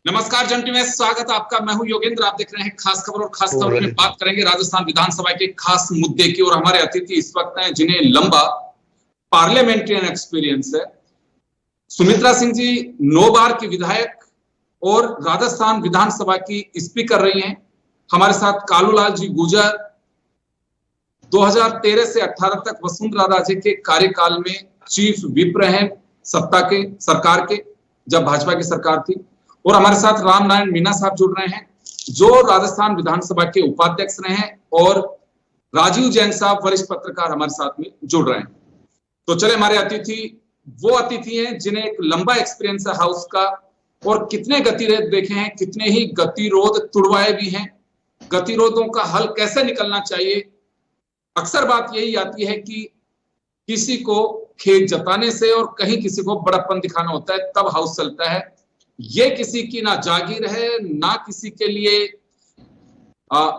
नमस्कार जंटी में स्वागत आपका। मैं हूं योगेंद्र, आप देख रहे हैं खास खबर। और खास खबर में बात करेंगे राजस्थान विधानसभा के खास मुद्दे की। और हमारे अतिथि इस वक्त हैं जिन्हें लंबा पार्लियामेंट्रियन एक्सपीरियंस है। सुमित्रा सिंह जी 9 बार की विधायक और राजस्थान विधानसभा की स्पीकर रही हैं। हमारे साथ कालूलाल जी गुर्जर 2013 से 18 तक वसुंधरा राजे के कार्यकाल में चीफ विप रहे सरकार के, जब भाजपा की सरकार थी। और हमारे साथ राम नारायण मीणा साहब जुड़ रहे हैं जो राजस्थान विधानसभा के उपाध्यक्ष रहे हैं। और राजीव जैन साहब वरिष्ठ पत्रकार हमारे साथ में जुड़ रहे हैं। तो चले, हमारे वो अतिथि हैं जिन्हें एक लंबा एक्सपीरियंस है हाउस का और कितने गतिरोध देखे हैं, कितने ही गतिरोध तुड़वाए भी हैं। गतिरोधों का हल कैसे निकलना चाहिए। अक्सर बात यही आती है कि किसी को खेत जताने से और कहीं किसी को बड़प्पन दिखाना होता है, तब हाउस चलता है। ये किसी की ना जागीर है, ना किसी के लिए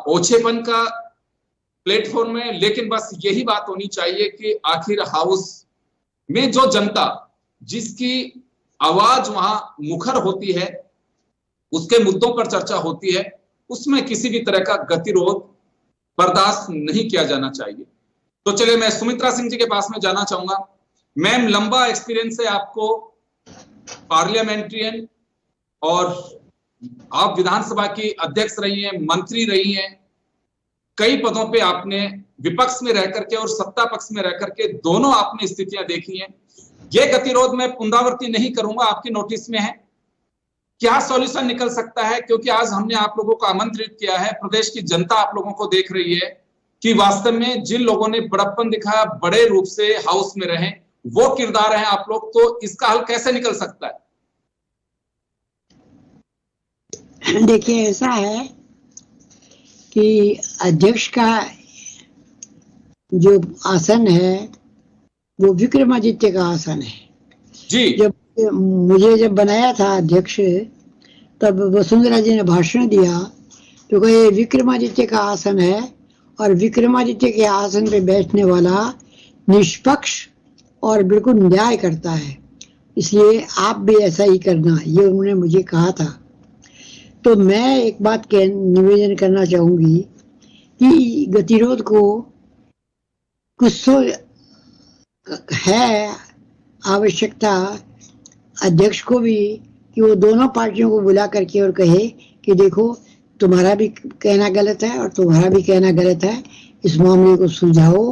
ओछेपन का प्लेटफॉर्म है, लेकिन बस यही बात होनी चाहिए कि आखिर हाउस में जो जनता जिसकी आवाज वहां मुखर होती है, उसके मुद्दों पर चर्चा होती है, उसमें किसी भी तरह का गतिरोध बर्दाश्त नहीं किया जाना चाहिए। तो चलिए, मैं सुमित्रा सिंह जी के पास में जाना चाहूंगा। मैम, लंबा एक्सपीरियंस है आपको, पार्लियामेंट्रियन, और आप विधानसभा की अध्यक्ष रही हैं, मंत्री रही हैं। कई पदों पे आपने विपक्ष में रह करके और सत्ता पक्ष में रह करके दोनों आपने स्थितियां देखी हैं। ये गतिरोध मैं पुनरावृत्ति नहीं करूंगा, आपकी नोटिस में है। क्या सॉल्यूशन निकल सकता है, क्योंकि आज हमने आप लोगों को आमंत्रित किया है, प्रदेश की जनता आप लोगों को देख रही है कि वास्तव में जिन लोगों ने बड़प्पन दिखाया, बड़े रूप से हाउस में रहे, वो किरदार हैं आप लोग। तो इसका हल कैसे निकल सकता है? देखिए, ऐसा है कि अध्यक्ष का जो आसन है वो विक्रमादित्य का आसन है जी। जब बनाया था अध्यक्ष, तब वसुंधरा जी ने भाषण दिया तो कहे विक्रमादित्य का आसन है और विक्रमादित्य के आसन पे बैठने वाला निष्पक्ष और बिल्कुल न्याय करता है, इसलिए आप भी ऐसा ही करना, ये उन्होंने मुझे कहा था। तो मैं एक बात निवेदन करना चाहूंगी कि गतिरोध को कुछ तो है आवश्यकता अध्यक्ष को भी कि वो दोनों पार्टियों को बुला करके और कहे कि देखो, तुम्हारा भी कहना गलत है और तुम्हारा भी कहना गलत है, इस मामले को सुलझाओ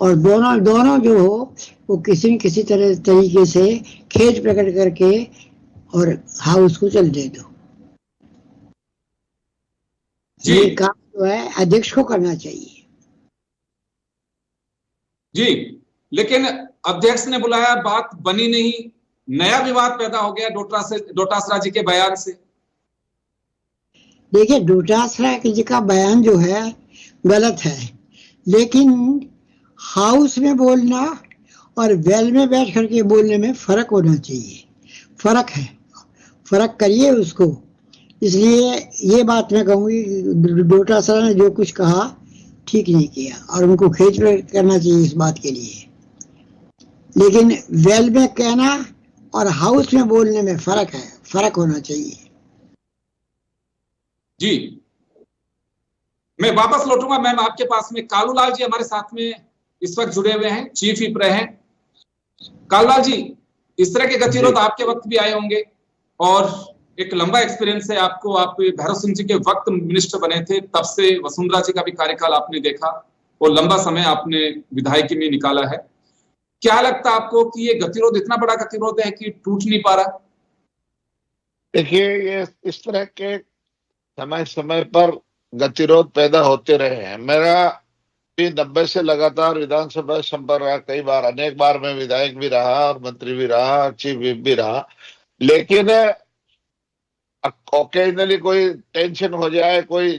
और दोनों जो हो वो किसी न किसी तरीके से खेद प्रकट करके और हाउस को चल दे दो। ये काम जो है अध्यक्ष को करना चाहिए। जी, लेकिन अध्यक्ष ने बुलाया, बात बनी नहीं, नया विवाद पैदा हो गया डोटासरा जी के बयान से। देखिए, डोटासरा जी का बयान जो है गलत है, लेकिन हाउस में बोलना और वेल में बैठ करके बोलने में फर्क होना चाहिए। फर्क है, फर्क करिए उसको। इसलिए ये बात मैं कहूँगी, डोटासरा ने जो कुछ कहा ठीक नहीं किया और उनको खेद करना चाहिए इस बात के लिए। लेकिन वेल में कहना और हाउस में बोलने में फर्क है, फर्क होना चाहिए। जी, मैं वापस लौटूंगा मैम आपके पास में। कालूलाल जी हमारे साथ में इस वक्त जुड़े हुए हैं, चीफ विप रहे हैं। कालूलाल जी, इस तरह के गतिरोध आपके वक्त भी आए होंगे और एक लंबा एक्सपीरियंस है आपको। आप भैरव सिंह जी के वक्त मिनिस्टर बने थे, तब से वसुंधरा जी का भी कार्यकाल आपने देखा और लंबा समय आपने विधायकी में निकाला है। क्या लगता है आपको कि ये गतिरोध इतना बड़ा गतिरोध है कि टूट नहीं पा रहा? देखिए, ये इस तरह के समय समय पर गतिरोध पैदा होते रहे हैं। मेरा भी 90 से लगातार विधानसभा संपर्क रहा, कई बार, अनेक बार मैं विधायक भी रहा और मंत्री भी रहा, चीफ विप भी रहा। लेकिन ओकेजनली कोई टेंशन हो जाए, कोई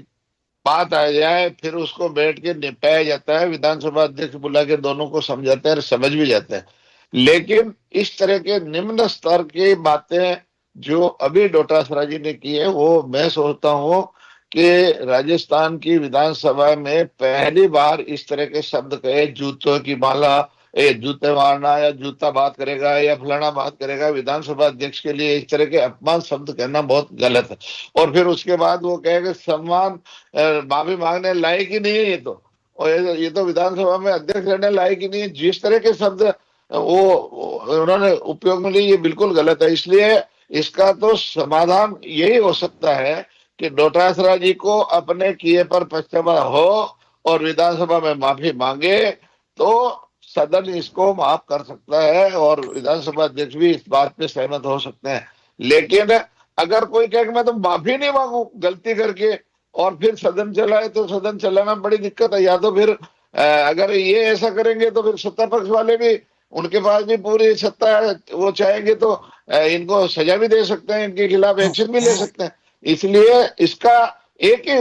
बात आ जाए, फिर उसको बैठ के निपटाया जाता है। विधानसभा अध्यक्ष बुला के दोनों को समझाते हैं, समझ भी जाते हैं। लेकिन इस तरह के निम्न स्तर की बातें जो अभी डोटासरा जी ने की है, वो मैं सोचता हूँ कि राजस्थान की विधानसभा में पहली बार इस तरह के शब्द कहे, जूतों की माला, ये जूते मारना या जूता बात करेगा या फलाना बात करेगा, विधानसभा अध्यक्ष के लिए इस तरह के अपमान शब्द कहना बहुत गलत है। और फिर उसके बाद वो कहेगा सम्मान माफी मांगने लायक ही नहीं है ये तो, और ये तो विधानसभा में अध्यक्ष रहने लायक ही नहीं है। जिस तरह के शब्द वो उन्होंने उपयोग में लिए, ये बिल्कुल गलत है। इसलिए इसका तो समाधान यही हो सकता है कि डोटासरा जी को अपने किए पर पश्चाताप हो और विधानसभा में माफी मांगे, तो सदन इसको माफ कर सकता है और विधानसभा अध्यक्ष भी इस बात पे सहमत हो सकते हैं। लेकिन अगर कोई कहे कि मैं तो माफी नहीं मांगू गलती करके और फिर सदन चलाए, तो सदन चलाना बड़ी दिक्कत है। या तो फिर अगर ये ऐसा करेंगे तो फिर सत्ता पक्ष वाले भी, उनके पास भी पूरी सत्ता है, वो चाहेंगे तो इनको सजा भी दे सकते हैं, इनके खिलाफ एक्शन भी ले सकते हैं। इसलिए इसका एक ही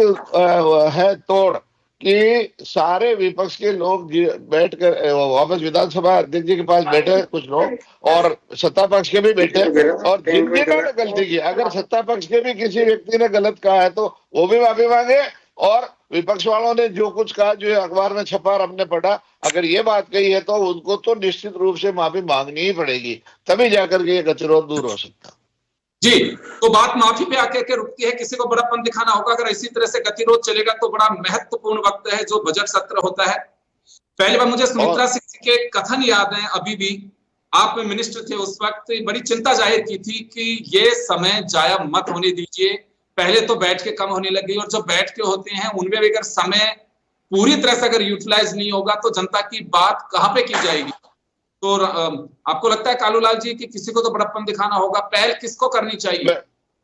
है तोड़ कि सारे विपक्ष के लोग बैठकर वापस विधानसभा अध्यक्ष जी के पास बैठे कुछ लोग, और सत्ता पक्ष के भी बैठे, और जिन जिन्होंने गलती की, अगर सत्ता पक्ष के भी किसी व्यक्ति ने गलत कहा है तो वो भी माफी मांगे, और विपक्ष वालों ने जो कुछ कहा, जो अखबार में छपा और हमने पढ़ा, अगर ये बात कही है तो उनको तो निश्चित रूप से माफी मांगनी ही पड़ेगी, तभी जाकर के ये गतिरोध दूर हो सकता। जी, तो बात माफी पे आके के रुकती है, किसी को बड़प्पन दिखाना होगा। अगर इसी तरह से गतिरोध चलेगा तो बड़ा महत्वपूर्ण वक्त है जो बजट सत्र होता है। पहली बार मुझे सुमित्रा सिंह जी के कथन याद है, अभी भी आप मिनिस्टर थे उस वक्त, बड़ी चिंता जाहिर की थी कि ये समय जाया मत होने दीजिए, पहले तो बैठ के कम होने लगी और जो बैठ के होते हैं उनमें भी अगर समय पूरी तरह से अगर यूटिलाइज नहीं होगा तो जनता की बात कहां पे की जाएगी। तो आपको लगता है कालूलाल जी कि किसी को तो बड़प्पन दिखाना होगा, पहल किसको करनी चाहिए?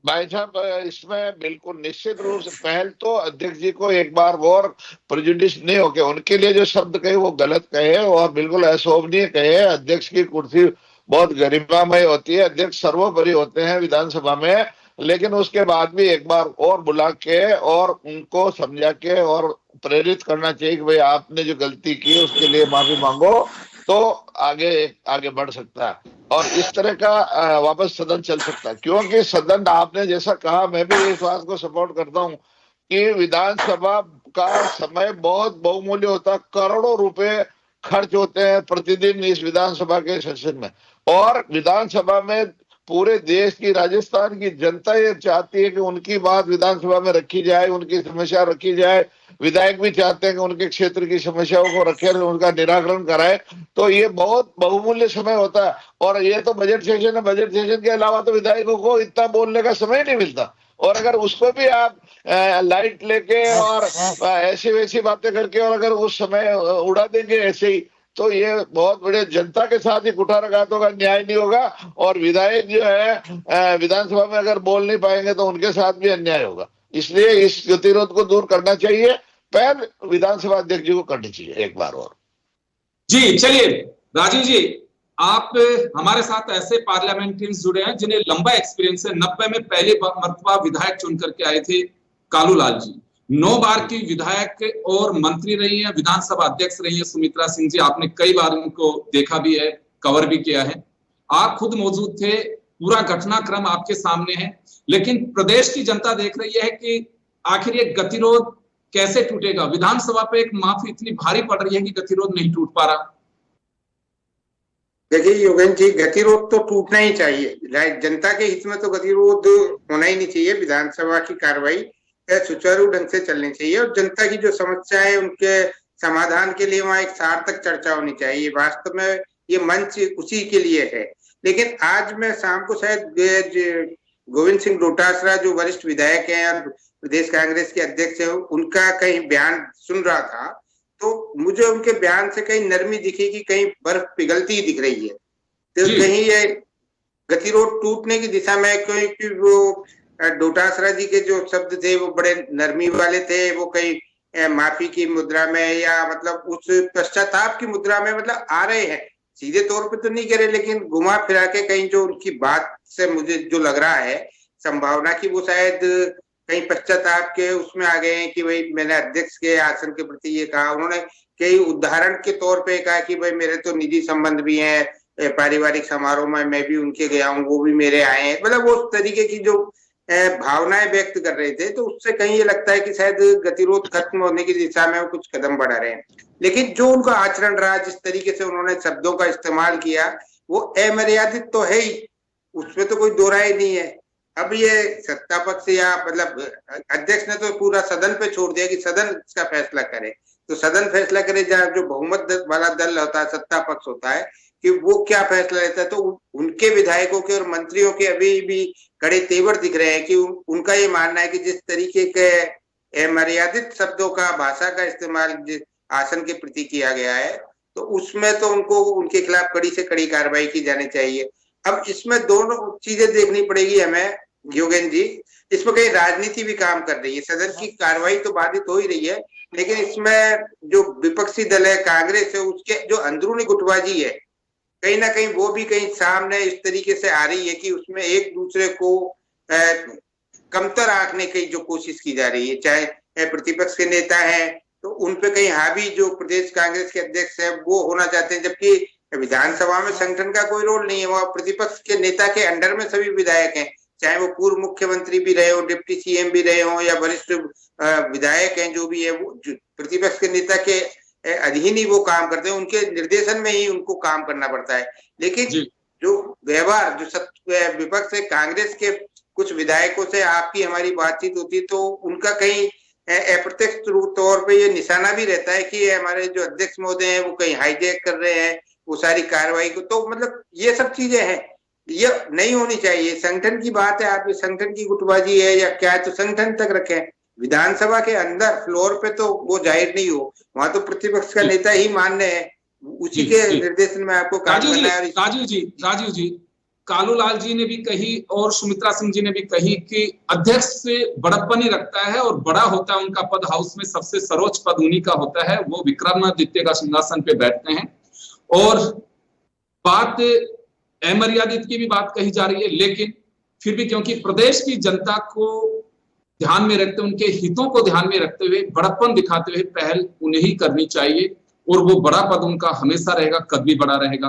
भाई साहब, इसमें बिल्कुल निश्चित रूप से पहल तो अध्यक्ष जी को एक बार और प्रेजुडिस नहीं होके उनके लिए जो शब्द कहे वो गलत कहे और बिल्कुल अशोभनीय कहे। अध्यक्ष की कुर्सी बहुत गरिमामय होती है, अध्यक्ष सर्वोपरि होते हैं विधानसभा में, लेकिन उसके बाद भी एक बार और बुला के और उनको समझा के और प्रेरित करना चाहिए कि भाई आपने जो गलती की उसके लिए माफी मांगो, तो आगे बढ़ सकता है और इस तरह का वापस सदन चल सकता है। क्योंकि सदन, आपने जैसा कहा, मैं भी इस बात को सपोर्ट करता हूं कि विधानसभा का समय बहुत बहुमूल्य होता है, करोड़ों रुपए खर्च होते हैं प्रतिदिन इस विधानसभा के सेशन में, और विधानसभा में पूरे देश की, राजस्थान की जनता ये चाहती है कि उनकी बात विधानसभा में रखी जाए, उनकी समस्या रखी जाए। विधायक भी चाहते हैं कि उनके क्षेत्र की समस्याओं को रखे, उनका निराकरण कराए। तो ये बहुत बहुमूल्य समय होता है और ये तो बजट सेशन है, बजट सेशन के अलावा तो विधायकों को इतना बोलने का समय नहीं मिलता, और अगर उसको भी आप लाइट लेके और ऐसी वैसी बातें करके और अगर उस समय उड़ा देंगे ऐसे ही, तो ये बहुत बड़े जनता के साथ ही कुठाराघातों का न्याय नहीं होगा, और विधायक जो है विधानसभा में अगर बोल नहीं पाएंगे तो उनके साथ भी अन्याय होगा। इसलिए इस गतिरोध को दूर करना चाहिए, पहल विधानसभा अध्यक्ष जी को करनी चाहिए एक बार और। जी चलिए राजीव जी, आप हमारे साथ ऐसे पार्लियामेंटेरियंस जुड़े हैं जिन्हें लंबा एक्सपीरियंस है। 90 में पहले मर्तबा विधायक चुन करके आए थे कालूलाल जी, 9 बार की विधायक और मंत्री रही है, विधानसभा अध्यक्ष रही है सुमित्रा सिंह जी। आपने कई बार उनको देखा भी है, कवर भी किया है, आप खुद मौजूद थे, पूरा घटनाक्रम आपके सामने है। लेकिन प्रदेश की जनता देख रही है कि आखिर ये गतिरोध कैसे टूटेगा। विधानसभा पे एक माफी इतनी भारी पड़ रही है कि गतिरोध नहीं टूट पा रहा। देखिए योगेंद्र जी, गतिरोध तो टूटना ही चाहिए, जनता के हित में तो गतिरोध होना ही नहीं चाहिए। विधानसभा की कार्रवाई सुचारू ढंग से चलनी चाहिए और जनता की जो समस्या है उनके समाधान के लिए वहाँ एक सार्थक चर्चा होनी चाहिए। वास्तव में ये मंच उसी के लिए है। लेकिन आज मैं शाम को शायद गोविंद सिंह डोटासरा जो वरिष्ठ विधायक हैं और प्रदेश कांग्रेस के अध्यक्ष है, उनका कहीं बयान सुन रहा था, तो मुझे उनके बयान से कहीं नरमी दिखी कि कहीं बर्फ पिघलती ही दिख रही है। तो कहीं ये गतिरोध टूटने की दिशा में, क्योंकि वो डोटासरा जी के जो शब्द थे वो बड़े नरमी वाले थे, वो कहीं माफी की मुद्रा में या मतलब उस पश्चाताप की मुद्रा में मतलब आ रहे हैं, सीधे तौर पे तो नहीं करे, लेकिन घुमा फिरा के कहीं जो उनकी बात से मुझे जो लग रहा है संभावना की, वो शायद कहीं पश्चाताप के उसमें आ गए हैं कि भाई मैंने अध्यक्ष के आसन के प्रति ये कहा। उन्होंने कई उदाहरण के तौर पे कहा कि भाई मेरे तो निजी संबंध भी हैं, पारिवारिक समारोह में मैं भी उनके गया हूँ, वो भी मेरे आए हैं, मतलब वो उस तरीके की जो भावनाएं व्यक्त कर रहे थे। तो उससे कहीं ये लगता है कि शायद गतिरोध खत्म होने की दिशा में वो कुछ कदम बढ़ा रहे हैं। लेकिन जो उनका आचरण रहा, जिस तरीके से उन्होंने शब्दों का इस्तेमाल किया, वो अमर्यादित तो है ही, उसमें तो कोई दो राय नहीं है। अब ये सत्ता पक्ष या मतलब अध्यक्ष ने तो पूरा सदन पे छोड़ दिया कि सदन इसका फैसला करे, तो सदन फैसला करे, जहाँ जो बहुमत वाला दल होता है, सत्ता पक्ष होता है, कि वो क्या फैसला लेता है। तो उनके विधायकों के और मंत्रियों के अभी भी कड़े तेवर दिख रहे हैं कि उनका ये मानना है कि जिस तरीके के अमर्यादित शब्दों का, भाषा का इस्तेमाल जिस आसन के प्रति किया गया है, तो उसमें तो उनको उनके खिलाफ कड़ी से कड़ी कार्रवाई की जानी चाहिए। अब इसमें दोनों चीजें देखनी पड़ेगी हमें योगेंद्र जी, इसमें कहीं राजनीति भी काम कर रही है। सदन की कार्रवाई तो बाधित हो ही रही है, लेकिन इसमें जो विपक्षी दल है, कांग्रेस है, उसके जो अंदरूनी गुटबाजी है, कहीं ना कहीं वो भी कहीं सामने इस तरीके से आ रही है कि उसमें एक दूसरे को कमतर आंकने की जो कोशिश की जा रही है। चाहे प्रतिपक्ष के नेता हैं तो उनपे कहीं हावी जो प्रदेश कांग्रेस के अध्यक्ष है वो होना चाहते हैं, जबकि विधानसभा में संगठन का कोई रोल नहीं है। वहां प्रतिपक्ष के नेता के अंडर में सभी विधायक हैं, चाहे वो पूर्व मुख्यमंत्री भी रहे हो, डिप्टी सीएम भी रहे हो, या वरिष्ठ विधायक हैं, जो भी है, वो प्रतिपक्ष के नेता के अधीन ही वो काम करते हैं, उनके निर्देशन में ही उनको काम करना पड़ता है। लेकिन जो व्यवहार, जो विपक्ष है, कांग्रेस के कुछ विधायकों से आपकी हमारी बातचीत होती है, तो उनका कहीं अप्रत्यक्ष तौर पे ये निशाना भी रहता है कि हमारे जो अध्यक्ष महोदय हैं वो कहीं हाईजैक कर रहे हैं वो सारी कार्रवाई को। तो मतलब ये सब चीजें हैं, ये नहीं होनी चाहिए। संगठन की बात है, आप संगठन की गुटबाजी है या क्या है तो संगठन तक रखें, विधानसभा के अंदर फ्लोर पे तो वो जाहिर नहीं हो, वहां तो प्रतिपक्ष का नेता ही मान्य है, उसी के निर्देशन में आपको काम करना है। राजीव जी, कालूलाल जी ने भी कही और सुमित्रा सिंह जी ने भी कही कि अध्यक्ष से बड़प्पन ही रखता है और बड़ा होता है उनका पद, हाउस में सबसे सर्वोच्च पद उन्हीं का होता है, वो विक्रमादित्य का सिंहासन पे बैठते हैं। और बात अमर्यादित की भी बात कही जा रही है, लेकिन फिर भी क्योंकि प्रदेश की जनता को ध्यान में रखते, उनके हितों को ध्यान में रखते हुए, बड़प्पन दिखाते हुए पहल उन्हें ही करनी चाहिए, और वो बड़ा पद उनका हमेशा रहेगा, कद भी बड़ा रहेगा।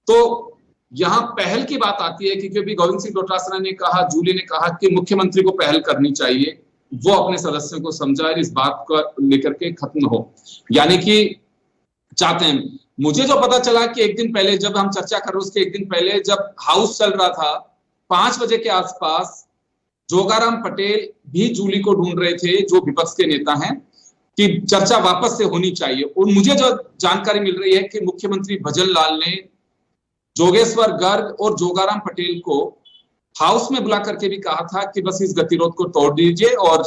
तो यहाँ पहल की बात आती है कि क्योंकि गोविंद सिंह डोटासरा ने कहा, जूली ने कहा कि मुख्यमंत्री को पहल करनी चाहिए, वो अपने सदस्यों को समझाए, इस बात को लेकर के खत्म हो, यानी कि चाहते हैं। मुझे जो पता चला कि एक दिन पहले जब हम चर्चा कर रहे उसके एक दिन पहले जब हाउस चल रहा था 5 बजे के आसपास, जोगाराम पटेल भी जूली को ढूंढ रहे थे, जो विपक्ष के नेता हैं, कि चर्चा वापस से होनी चाहिए। और मुझे जो जानकारी मिल रही है कि मुख्यमंत्री भजन लाल ने जोगेश्वर गर्ग और जोगाराम पटेल को हाउस में बुला करके भी कहा था कि बस इस गतिरोध को तोड़ दीजिए और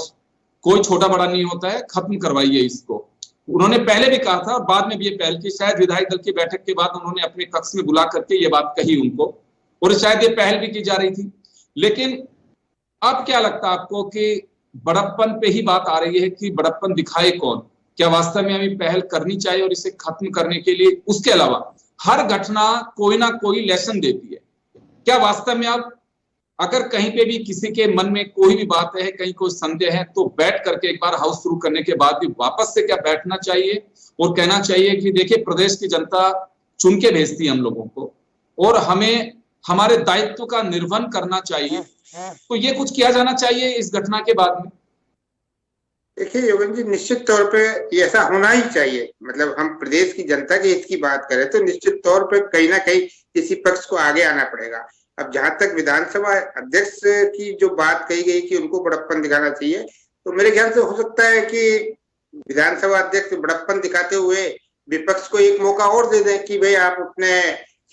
कोई छोटा बड़ा नहीं होता है, खत्म करवाइए इसको। उन्होंने पहले भी कहा था और बाद में भी ये पहल की, शायद विधायक दल की बैठक के बाद उन्होंने अपने कक्ष में बुला करके ये बात कही उनको, और शायद ये पहल भी की जा रही थी। लेकिन अब क्या लगता है आपको कि बड़प्पन पे ही बात आ रही है कि बड़प्पन दिखाए कौन? क्या वास्तव में हमें पहल करनी चाहिए और इसे खत्म करने के लिए? उसके अलावा हर घटना कोई ना कोई लेसन देती है, क्या वास्तव में आप अगर कहीं पे भी किसी के मन में कोई भी बात है, कहीं कोई संदेह है, तो बैठ करके एक बार हाउस शुरू करने के बाद भी वापस से क्या बैठना चाहिए और कहना चाहिए कि देखिए प्रदेश की जनता चुन के भेजती है हम लोगों को और हमें हमारे दायित्व का निर्वहन करना चाहिए। तो ये कुछ किया जाना चाहिए इस घटना के बाद में। देखिए योगेंद्र जी, निश्चित तौर पे ये ऐसा होना ही चाहिए। मतलब हम प्रदेश की जनता के हित की बात करें तो निश्चित तौर पे कहीं ना कहीं किसी पक्ष को आगे आना पड़ेगा। अब जहां तक विधानसभा अध्यक्ष की जो बात कही गई कि उनको बड़प्पन दिखाना चाहिए, तो मेरे ख्याल से हो सकता है कि विधानसभा अध्यक्ष बड़प्पन दिखाते हुए विपक्ष को एक मौका और दे दें कि भाई आप अपने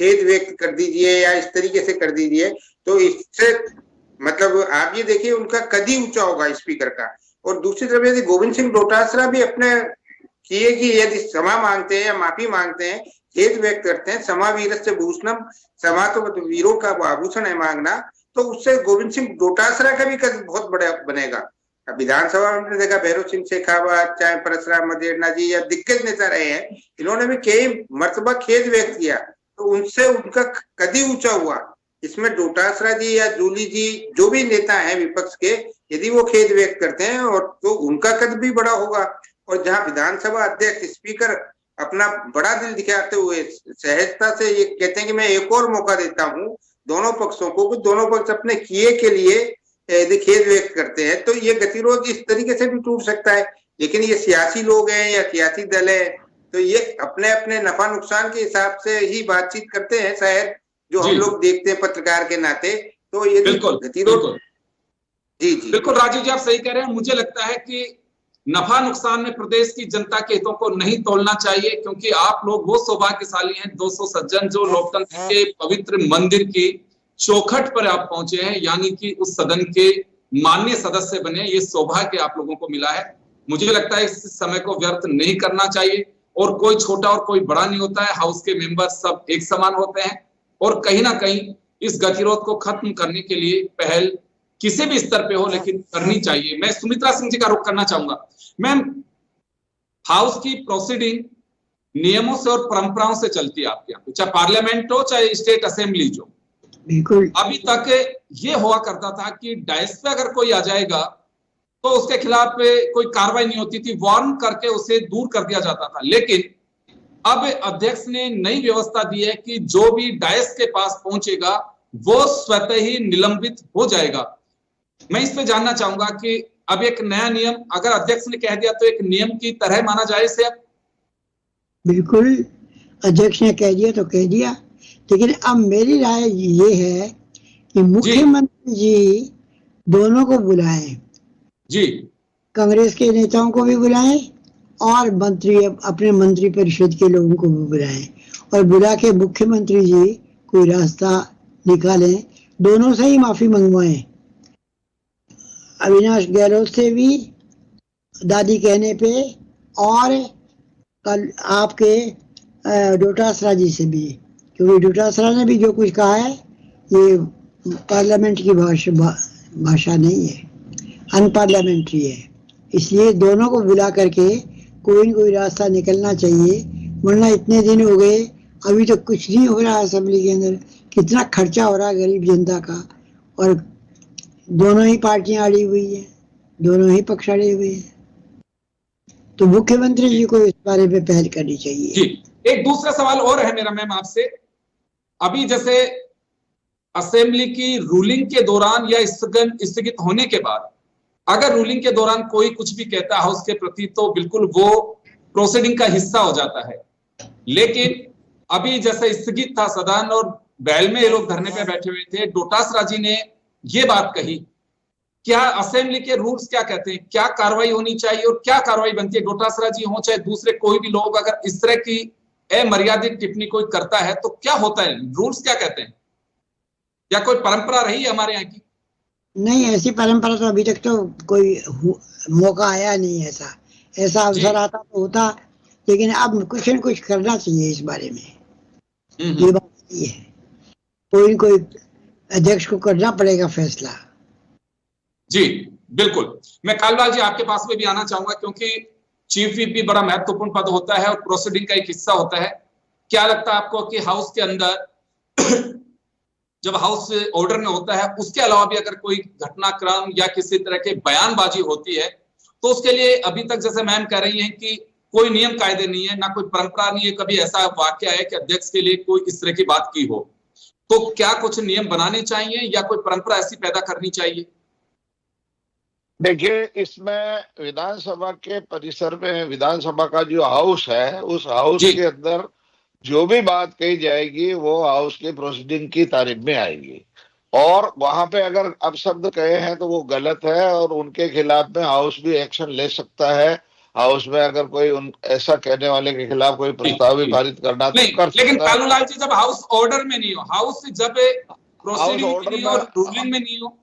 खेद व्यक्त कर दीजिए या इस तरीके से कर दीजिए। तो इससे मतलब आप ये देखिए उनका कद ही ऊंचा होगा स्पीकर का। और दूसरी तरफ यदि गोविंद सिंह डोटासरा भी अपने किए कि यदि क्षमा मांगते हैं या माफी मांगते हैं, खेद व्यक्त करते हैं, क्षमा वीरस्य भूषणम, क्षमा तो वीरों का आभूषण है मांगना, तो उससे गोविंद सिंह डोटासरा का भी कद बहुत बड़ा बनेगा। अब विधानसभा में हमने देखा भैरव सिंह शेखावत, चाहे परशुराम मदेरणा जी या दिग्गज नेता रहे हैं, इन्होंने भी कई मर्तबा खेद व्यक्त किया, तो उनसे उनका कद ही ऊंचा हुआ। इसमें डोटासरा जी या जूली जी जो भी नेता हैं विपक्ष के, यदि वो खेद व्यक्त करते हैं और तो उनका कद भी बड़ा होगा। और जहां विधानसभा अध्यक्ष स्पीकर अपना बड़ा दिल दिखाते हुए सहजता से ये कहते हैं कि मैं एक और मौका देता हूं दोनों पक्षों को, दोनों पक्ष अपने किए के लिए यदि खेद व्यक्त करते हैं, तो ये गतिरोध इस तरीके से भी टूट सकता है। लेकिन ये सियासी लोग हैं या सियासी दल है तो ये अपने अपने नफा नुकसान के हिसाब से ही बातचीत करते हैं शायद, जो हम लोग देखते हैं पत्रकार के नाते। तो ये गतिरोध, जी जी बिल्कुल राजीव जी, आप सही कह रहे हैं। मुझे लगता है कि नफा नुकसान में प्रदेश की जनता के हितों को नहीं तोड़ना चाहिए, क्योंकि आप लोग वो सौभाग्यशाली हैं 200 सज्जन जो लोकतंत्र के पवित्र मंदिर की चौखट पर आप पहुंचे हैं, यानी कि उस सदन के माननीय सदस्य बने। ये सौभाग्य आप लोगों को मिला है। मुझे लगता है इस समय को व्यर्थ नहीं करना चाहिए, और कोई छोटा और कोई बड़ा नहीं होता है। हाउस के मेंबर सब एक समान होते हैं, और कहीं ना कहीं इस गतिरोध को खत्म करने के लिए पहल किसी भी स्तर पे हो, लेकिन करनी चाहिए। मैं सुमित्रा सिंह जी का रुख करना चाहूंगा। मैम, हाउस की प्रोसीडिंग नियमों से और परंपराओं से चलती है आपके यहाँ, चाहे पार्लियामेंट हो चाहे स्टेट असेंबली हो। बिल्कुल। अभी तक ये हुआ करता था कि डायस पे अगर कोई आ जाएगा तो उसके खिलाफ कोई कार्रवाई नहीं होती थी, वार्न करके उसे दूर कर दिया जाता था। लेकिन अब अध्यक्ष ने नई व्यवस्था दी है कि जो भी डायस के पास पहुंचेगा वो स्वतः ही निलंबित हो जाएगा। मैं इस पे जानना चाहूंगा कि अब एक नया नियम अगर अध्यक्ष ने कह दिया तो एक नियम की तरह माना जाए इसे? अब बिल्कुल, अध्यक्ष ने कह दिया तो कह दिया, लेकिन अब मेरी राय ये है कि मुख्यमंत्री जी दोनों को बुलाएं, जी, कांग्रेस के नेताओं को भी बुलाएं और मंत्री अपने मंत्री परिषद के लोगों को भी बुलाएं, और बुला के मुख्यमंत्री जी कोई रास्ता निकालें, दोनों से ही माफी मंगवाएं। अविनाश गहलोत से भी दादी कहने पे, और कल आपके डोटासरा जी से भी, क्योंकि डोटासरा ने भी जो कुछ कहा है ये पार्लियामेंट की भाषा नहीं है, अनपार्लियामेंट्री है। इसलिए दोनों को बुला करके कोई न कोई रास्ता निकलना चाहिए, वरना इतने दिन हो गए अभी तो कुछ नहीं हो रहा असेंबली के अंदर। कितना खर्चा हो रहा है गरीब जनता का, और दोनों ही पार्टियां अड़ी हुई है, दोनों ही पक्ष अड़े हुए हैं। तो मुख्यमंत्री जी को इस बारे में पहल करनी चाहिए। जी, एक दूसरा सवाल और है मेरा मैम आपसे। अभी जैसे असेंबली की रूलिंग के दौरान या स्थगित होने के बाद अगर रूलिंग के दौरान कोई कुछ भी कहता है हाउस के प्रति तो बिल्कुल वो प्रोसीडिंग का हिस्सा हो जाता है। लेकिन अभी जैसे स्थगित था सदन और बैल में ये लोग धरने पे बैठे हुए थे, डोटासरा जी ने ये बात कही, क्या असेंबली के रूल्स क्या कहते हैं, क्या कार्रवाई होनी चाहिए और क्या कार्रवाई बनती है? डोटासरा जी हो चाहे दूसरे कोई भी लोग, अगर इस तरह की अमर्यादित टिप्पणी कोई करता है तो क्या होता है? रूल्स क्या कहते हैं? या कोई परंपरा रही है हमारे यहाँ की? नहीं, ऐसी परंपरा तो अभी तक तो कोई मौका आया नहीं। ऐसा अवसर आता तो होता, लेकिन अब कुछ न कुछ करना चाहिए इस बारे में। ये बात ये है, कोई न कोई अध्यक्ष को करना पड़ेगा फैसला। जी बिल्कुल। मैं कालवाल जी आपके पास में भी आना चाहूंगा, क्योंकि चीफ व्हिप भी बड़ा महत्वपूर्ण पद होता है और प्रोसीडिंग का एक हिस्सा होता है। क्या लगता है आपको कि हाउस के अंदर जब हाउस ऑर्डर में होता है उसके अलावा भी अगर कोई घटनाक्रम या किसी तरह के बयानबाजी होती है तो उसके लिए अभी तक जैसे मैम कह रही हैं कि कोई नियम कायदे नहीं है, ना कोई परंपरा नहीं है, कभी ऐसा वाक्य है कि अध्यक्ष के लिए कोई इस तरह की बात की हो, तो क्या कुछ नियम बनाने चाहिए या कोई परंपरा ऐसी पैदा करनी चाहिए? देखिए, इसमें विधानसभा के परिसर में विधानसभा का जो हाउस है, उस हाउस के अंदर जो भी बात कही जाएगी वो हाउस के प्रोसीडिंग की तारीफ में आएगी, और वहां पे अगर अपशब्द कहे हैं तो वो गलत है और उनके खिलाफ में हाउस भी एक्शन ले सकता है। हाउस में अगर कोई ऐसा कहने वाले के खिलाफ कोई प्रस्ताव भी पारित करना तो कर सकता है। लेकिन कालूलाल जी, जब हाउस ऑर्डर में नहीं हो, हाउस जब प्रोसीडिंग नहीं हो और रूलिंग में नहीं हो,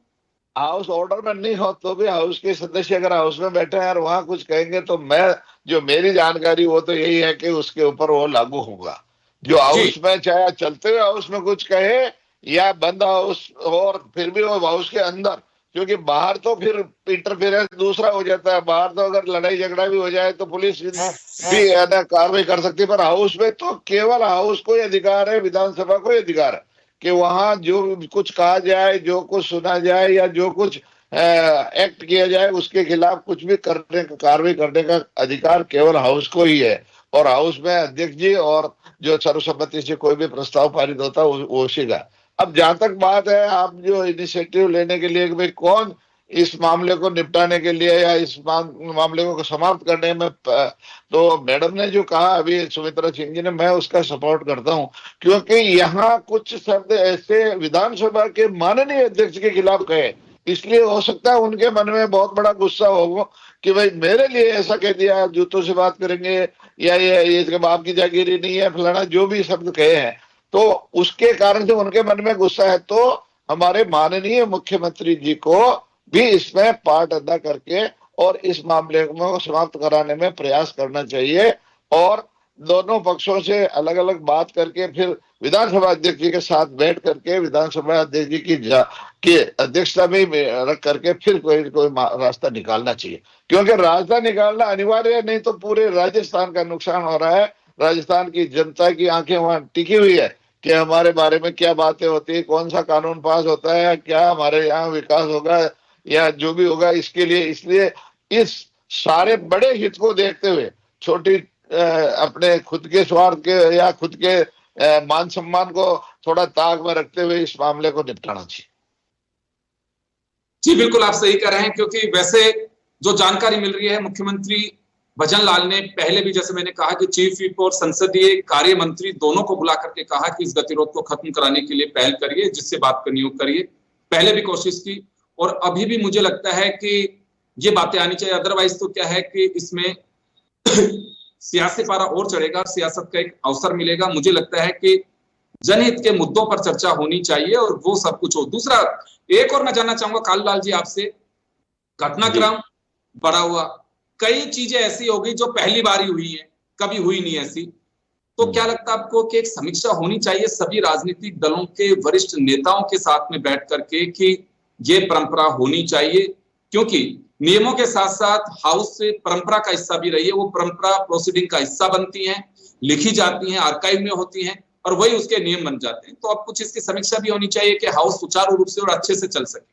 हाउस ऑर्डर में नहीं हो तो भी हाउस के सदस्य अगर हाउस में बैठे हैं और वहां कुछ कहेंगे तो मेरी जानकारी वो तो यही है कि उसके ऊपर वो लागू होगा। जो हाउस में चाहे चलते हुए हाउस में कुछ कहे या बंद हाउस, और फिर भी वो हाउस के अंदर, क्योंकि बाहर तो फिर इंटरफेरेंस दूसरा हो जाता है। बाहर तो अगर लड़ाई झगड़ा भी हो जाए तो पुलिस भी कार्रवाई कर सकती है, पर हाउस में तो केवल हाउस को अधिकार है, विधानसभा को अधिकार है कि वहां जो कुछ कहा जाए, जो कुछ सुना जाए या जो कुछ एक्ट किया जाए उसके खिलाफ कुछ भी कार्रवाई करने का अधिकार केवल हाउस को ही है। और हाउस में अध्यक्ष जी और जो सर्वसम्मति से कोई भी प्रस्ताव पारित होता है वो उसी का। अब जहां तक बात है, आप जो इनिशिएटिव लेने के लिए भाई कौन इस मामले को निपटाने के लिए या इस मामले को समाप्त करने में तो मैडम ने जो कहा अभी सुमित्रा सिंह जी ने, मैं उसका सपोर्ट करता हूं, क्योंकि यहाँ कुछ शब्द ऐसे विधानसभा के माननीय अध्यक्ष के खिलाफ कहे, इसलिए हो सकता है उनके मन में बहुत बड़ा गुस्सा हो कि भाई मेरे लिए ऐसा कह दिया, जूतों से बात करेंगे, या ये इसके बाप की जागीरी नहीं है, फलाना जो भी शब्द कहे हैं, तो उसके कारण से उनके मन में गुस्सा है। तो हमारे माननीय मुख्यमंत्री जी को भी इसमें पार्ट अदा करके और इस मामले को समाप्त कराने में प्रयास करना चाहिए, और दोनों पक्षों से अलग अलग बात करके फिर विधानसभा अध्यक्ष जी के साथ बैठ करके विधानसभा अध्यक्ष जी की अध्यक्षता में रख करके फिर कोई रास्ता निकालना चाहिए, क्योंकि रास्ता निकालना अनिवार्य है, नहीं तो पूरे राजस्थान का नुकसान हो रहा है। राजस्थान की जनता की आंखें वहां टिकी हुई है कि हमारे बारे में क्या बातें होती है, कौन सा कानून पास होता है, क्या हमारे यहाँ विकास होगा या जो भी होगा, इसके लिए इसलिए इस सारे बड़े हित को देखते हुए छोटी अपने खुद के स्वार्थ के या खुद के मान सम्मान को थोड़ा ताक में रखते हुए इस मामले को निपटाना चाहिए। जी बिल्कुल, आप सही कह रहे हैं, क्योंकि वैसे जो जानकारी मिल रही है, मुख्यमंत्री भजन लाल ने पहले भी, जैसे मैंने कहा, कि चीफ व्हिप और संसदीय कार्य मंत्री दोनों को बुला करके कहा कि इस गतिरोध को खत्म कराने के लिए पहल करिए, जिससे बात करनी हो करिए। पहले भी कोशिश की और अभी भी मुझे लगता है कि ये बातें आनी चाहिए, अदरवाइज तो क्या है कि इसमें सियासी पारा और चढ़ेगा, सियासत का एक अवसर मिलेगा। मुझे लगता है कि जनहित के मुद्दों पर चर्चा होनी चाहिए और वो सब कुछ हो। दूसरा, एक और मैं जानना चाहूंगा कालूलाल जी आपसे, घटनाक्रम बढ़ा हुआ, कई चीजें ऐसी होगी जो पहली बार ही हुई है, कभी हुई नहीं ऐसी, तो क्या लगता है आपको कि एक समीक्षा होनी चाहिए सभी राजनीतिक दलों के वरिष्ठ नेताओं के साथ में बैठ करके कि ये परंपरा होनी चाहिए, क्योंकि नियमों के साथ साथ हाउस से परंपरा का हिस्सा भी रही है, वो परंपरा प्रोसीडिंग का हिस्सा बनती है, लिखी जाती है, आर्काइव में होती है और वही उसके नियम बन जाते हैं। तो अब कुछ इसकी समीक्षा भी होनी चाहिए कि हाउस सुचारू रूप से और अच्छे से चल सके।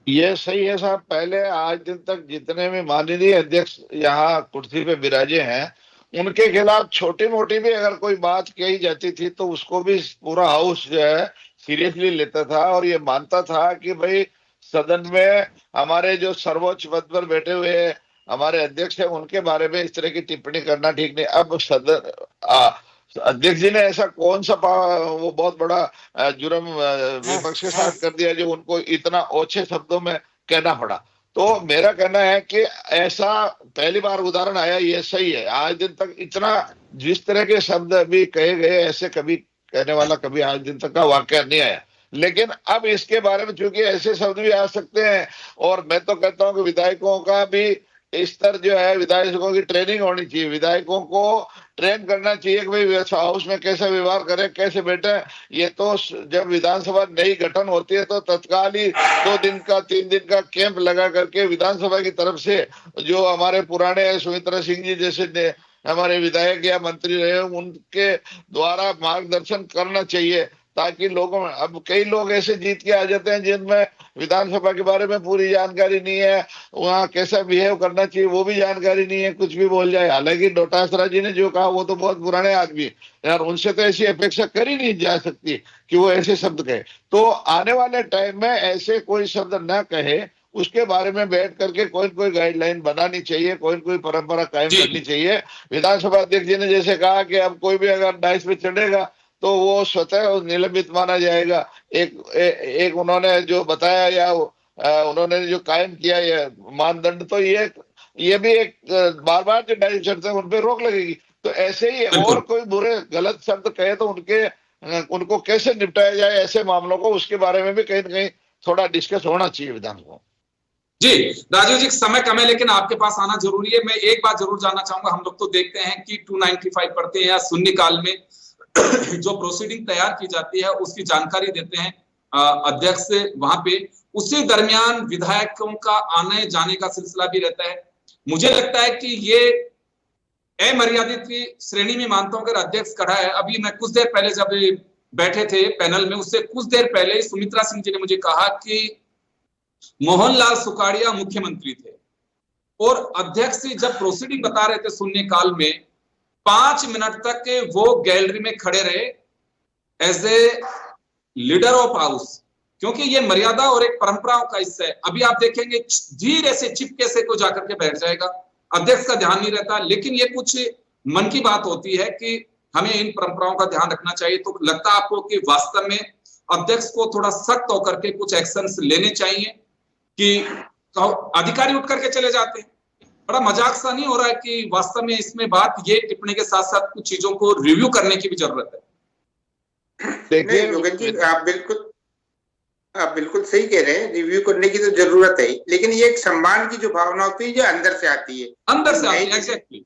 ये सही है साहब। पहले आज दिन तक जितने भी माननीय अध्यक्ष यहाँ कुर्सी पे विराजे हैं, उनके खिलाफ छोटी मोटी भी अगर कोई बात कही जाती थी तो उसको भी पूरा हाउस जो है सीरियसली लेता था और ये मानता था कि भाई सदन में हमारे जो सर्वोच्च पद पर बैठे हुए हमारे अध्यक्ष है, उनके बारे में इस तरह की टिप्पणी करना ठीक नहीं। अब सदन अध्यक्ष जी ने ऐसा कौन सा वो बहुत बड़ा जुर्म विपक्ष के साथ कर दिया जो उनको इतना ओछे शब्दों में कहना पड़ा। तो मेरा कहना है कि ऐसा पहली बार उदाहरण आया, ये सही है। आज दिन तक इतना जिस तरह के शब्द अभी कहे गए, ऐसे कभी कहने वाला कभी आज दिन तक का वाकया नहीं आया। लेकिन अब इसके बारे में चूंकि ऐसे शब्द भी आ सकते हैं, और मैं तो कहता हूं कि विधायकों का भी स्तर जो है, विधायकों की ट्रेनिंग होनी चाहिए, विधायकों को ट्रेन करना चाहिए कि भाई हाउस में कैसे व्यवहार करें, कैसे बैठे। ये तो जब विधानसभा नई गठन होती है तो तत्काल ही 2 दिन का 3 दिन का कैंप लगा करके विधानसभा की तरफ से जो हमारे पुराने सुमित्रा सिंह जी जैसे हमारे विधायक या मंत्री रहे, उनके द्वारा मार्गदर्शन करना चाहिए, ताकि लोगों में, अब कई लोग ऐसे जीत के आ जाते हैं जिनमें विधानसभा के बारे में पूरी जानकारी नहीं है, वहाँ कैसा बिहेव करना चाहिए वो भी जानकारी नहीं है, कुछ भी बोल जाए। हालांकि डोटासरा जी ने जो कहा वो तो बहुत पुराने आदमी यार, उनसे तो ऐसी अपेक्षा करी नहीं जा सकती कि वो ऐसे शब्द कहे। तो आने वाले टाइम में ऐसे कोई शब्द न कहे, उसके बारे में बैठ करके कोई गाइडलाइन बनानी चाहिए, कोई परंपरा कायम करनी चाहिए। विधानसभा अध्यक्ष जी ने जैसे कहा कि अब कोई भी अगर डाइस पे चढ़ेगा तो वो स्वतः निलंबित माना जाएगा। एक उन्होंने जो बताया या उन्होंने जो कायम किया ये मानदंड, तो ये भी एक बार बार जो डाइस चढ़ते हैं उन पे रोक लगेगी। तो ऐसे ही और कोई बुरे गलत शब्द कहे तो उनको कैसे निपटाया जाए ऐसे मामलों को, उसके बारे में भी कहीं न कहीं थोड़ा डिस्कस होना चाहिए विधानसभा। जी राजीव जी, समय कम है लेकिन आपके पास आना जरूरी है। मैं एक बात जरूर जानना चाहूंगा, हम लोग तो देखते हैं कि 295 पढ़ते हैं या शून्यकाल में जो प्रोसीडिंग तैयार की जाती है उसकी जानकारी देते हैं अध्यक्ष वहां पे, उसी दरमियान विधायकों का आने जाने का सिलसिला भी रहता है। मुझे लगता है कि ये अमर्यादित की श्रेणी में मानता हूं। अगर अध्यक्ष खड़ा है, अभी मैं कुछ देर पहले जब बैठे थे पैनल में, उससे कुछ देर पहले सुमित्रा सिंह जी ने मुझे कहा कि मोहनलाल सुखाड़िया मुख्यमंत्री थे और अध्यक्ष जब प्रोसीडिंग बता रहे थे शून्यकाल में, 5 मिनट तक वो गैलरी में खड़े रहे as a leader of house, क्योंकि ये मर्यादा और एक परंपराओं का हिस्सा है। अभी आप देखेंगे धीरे से चिपके से को जाकर के बैठ जाएगा, अध्यक्ष का ध्यान नहीं रहता, लेकिन ये कुछ मन की बात होती है कि हमें इन परंपराओं का ध्यान रखना चाहिए। तो लगता है आपको कि वास्तव में अध्यक्ष को थोड़ा सख्त होकर के कुछ एक्शंस लेने चाहिए कि अधिकारी उठ करके चले जाते हैं। बड़ा मजाक सा नहीं हो रहा है कि वास्तव में इसमें बात ये टिप्पणी के साथ साथ कुछ चीजों को रिव्यू करने की भी जरूरत है। देखिए योगेन जी, आप बिल्कुल सही कह रहे हैं, रिव्यू करने की तो जरूरत है, लेकिन ये एक सम्मान की जो भावना होती है जो अंदर से आती है, अंदर से आती है। एग्जैक्टली।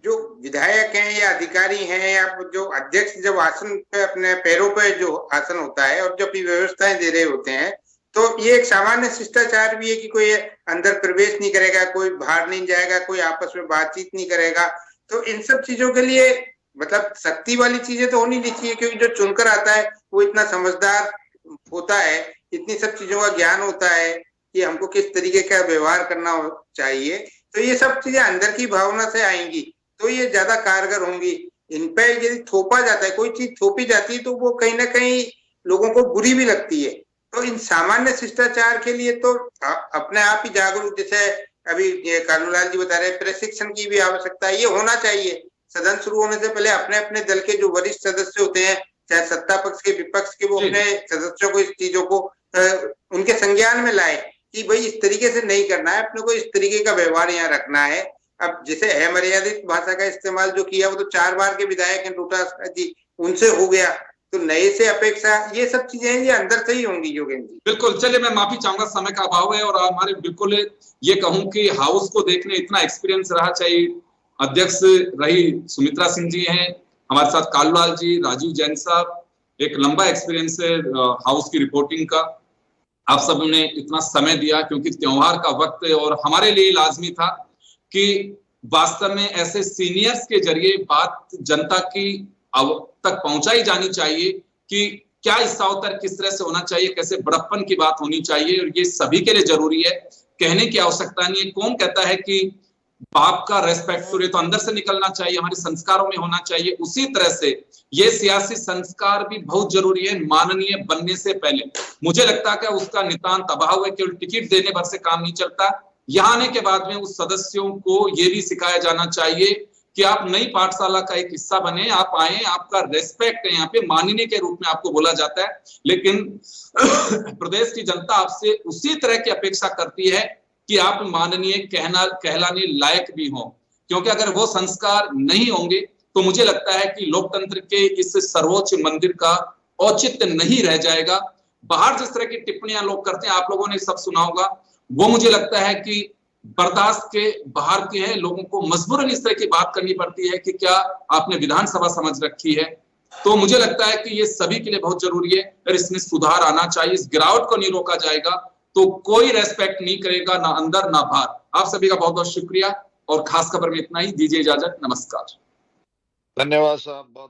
जो विधायक हैं या अधिकारी हैं या जो अध्यक्ष जब आसन पे अपने पैरों पे जो आसन होता है और जब व्यवस्थाएं दे रहे होते हैं, तो ये एक सामान्य शिष्टाचार भी है कि कोई अंदर प्रवेश नहीं करेगा, कोई बाहर नहीं जाएगा, कोई आपस में बातचीत नहीं करेगा। तो इन सब चीजों के लिए मतलब सख्ती वाली चीजें तो होनी नहीं चाहिए, क्योंकि जो चुनकर आता है वो इतना समझदार होता है, इतनी सब चीजों का ज्ञान होता है कि हमको किस तरीके का व्यवहार करना चाहिए। तो ये सब चीजें अंदर की भावना से आएंगी तो ये ज्यादा कारगर होंगी। इन पे यदि थोपा जाता है, कोई चीज थोपी जाती है, तो वो कहीं ना कहीं लोगों को बुरी भी लगती है। तो इन सामान्य शिष्टाचार के लिए तो अपने आप ही जागरूक, जैसे अभी कालूलाल जी बता रहे, प्रशिक्षण की भी आवश्यकता है, ये होना चाहिए। सदन शुरू होने से पहले अपने अपने दल के जो वरिष्ठ सदस्य होते हैं, चाहे सत्ता पक्ष के विपक्ष के, वो अपने सदस्यों को इस चीजों को उनके संज्ञान में लाए कि भाई इस तरीके से नहीं करना है, अपने को इस तरीके का व्यवहार यहाँ रखना है। अब जैसे अमर्यादित भाषा का इस्तेमाल जो किया वो तो 4 बार के विधायक हैं डोटासरा जी, उनसे हो गया, तो नए से अपेक्षा ये सब चीजें ये अंदर से ही होंगी। योगेन जी बिल्कुल, चलिए मैं माफी चाहूंगा, समय का अभाव है और हमारे बिल्कुल ये कहूं कि हाउस को देखने इतना एक्सपीरियंस रहा, चाहे अध्यक्ष रही सुमित्रा सिंह जी हैं, हमारे साथ कालूलाल जी, राजीव जैन साहब, एक लंबा एक्सपीरियंस है हाउस की रिपोर्टिंग का। आप सबने इतना समय दिया क्योंकि त्योहार का वक्त है और हमारे लिए लाजमी था कि वास्तव में ऐसे सीनियर्स के जरिए बात जनता की तक पहुंचाई जानी चाहिए कि क्या हिस्साउत्तर किस तरह से होना चाहिए, कैसे बड़प्पन की बात होनी चाहिए, और ये सभी के लिए जरूरी है, कहने की आवश्यकता नहीं है। कौन कहता है कि बाप का रेस्पेक्ट तो अंदर से निकलना चाहिए, हमारे संस्कारों में होना चाहिए। उसी तरह से ये सियासी संस्कार भी बहुत जरूरी है। माननीय बनने से पहले मुझे लगता है कि उसका नितांत अभाव है, केवल टिकट देने भर से काम नहीं चलता। यहाँ आने के बाद में उस सदस्यों को ये भी सिखाया जाना चाहिए कि आप नई पाठशाला का एक हिस्सा बने, आप आए, आपका रेस्पेक्ट है, यहाँ पे माननीय के रूप में आपको बोला जाता है, लेकिन प्रदेश की जनता आपसे उसी तरह की अपेक्षा करती है कि आप माननीय कहलाने लायक भी हो, क्योंकि अगर वो संस्कार नहीं होंगे तो मुझे लगता है कि लोकतंत्र के इस सर्वोच्च मंदिर का औचित्य नहीं रह जाएगा। बाहर जिस तरह की टिप्पणियां लोग करते हैं, आप लोगों ने सब सुना होगा, वो मुझे लगता है कि बर्दाश्त के बाहर के हैं। लोगों को मजबूरन इस तरह की बात करनी पड़ती है कि क्या आपने विधानसभा समझ रखी है। तो मुझे लगता है कि ये सभी के लिए बहुत जरूरी है और इसमें सुधार आना चाहिए। इस गिरावट को नहीं रोका जाएगा तो कोई रेस्पेक्ट नहीं करेगा, ना अंदर ना बाहर। आप सभी का बहुत बहुत शुक्रिया और खास खबर में इतना ही। दीजिए इजाजत, नमस्कार। धन्यवाद साहब, बहुत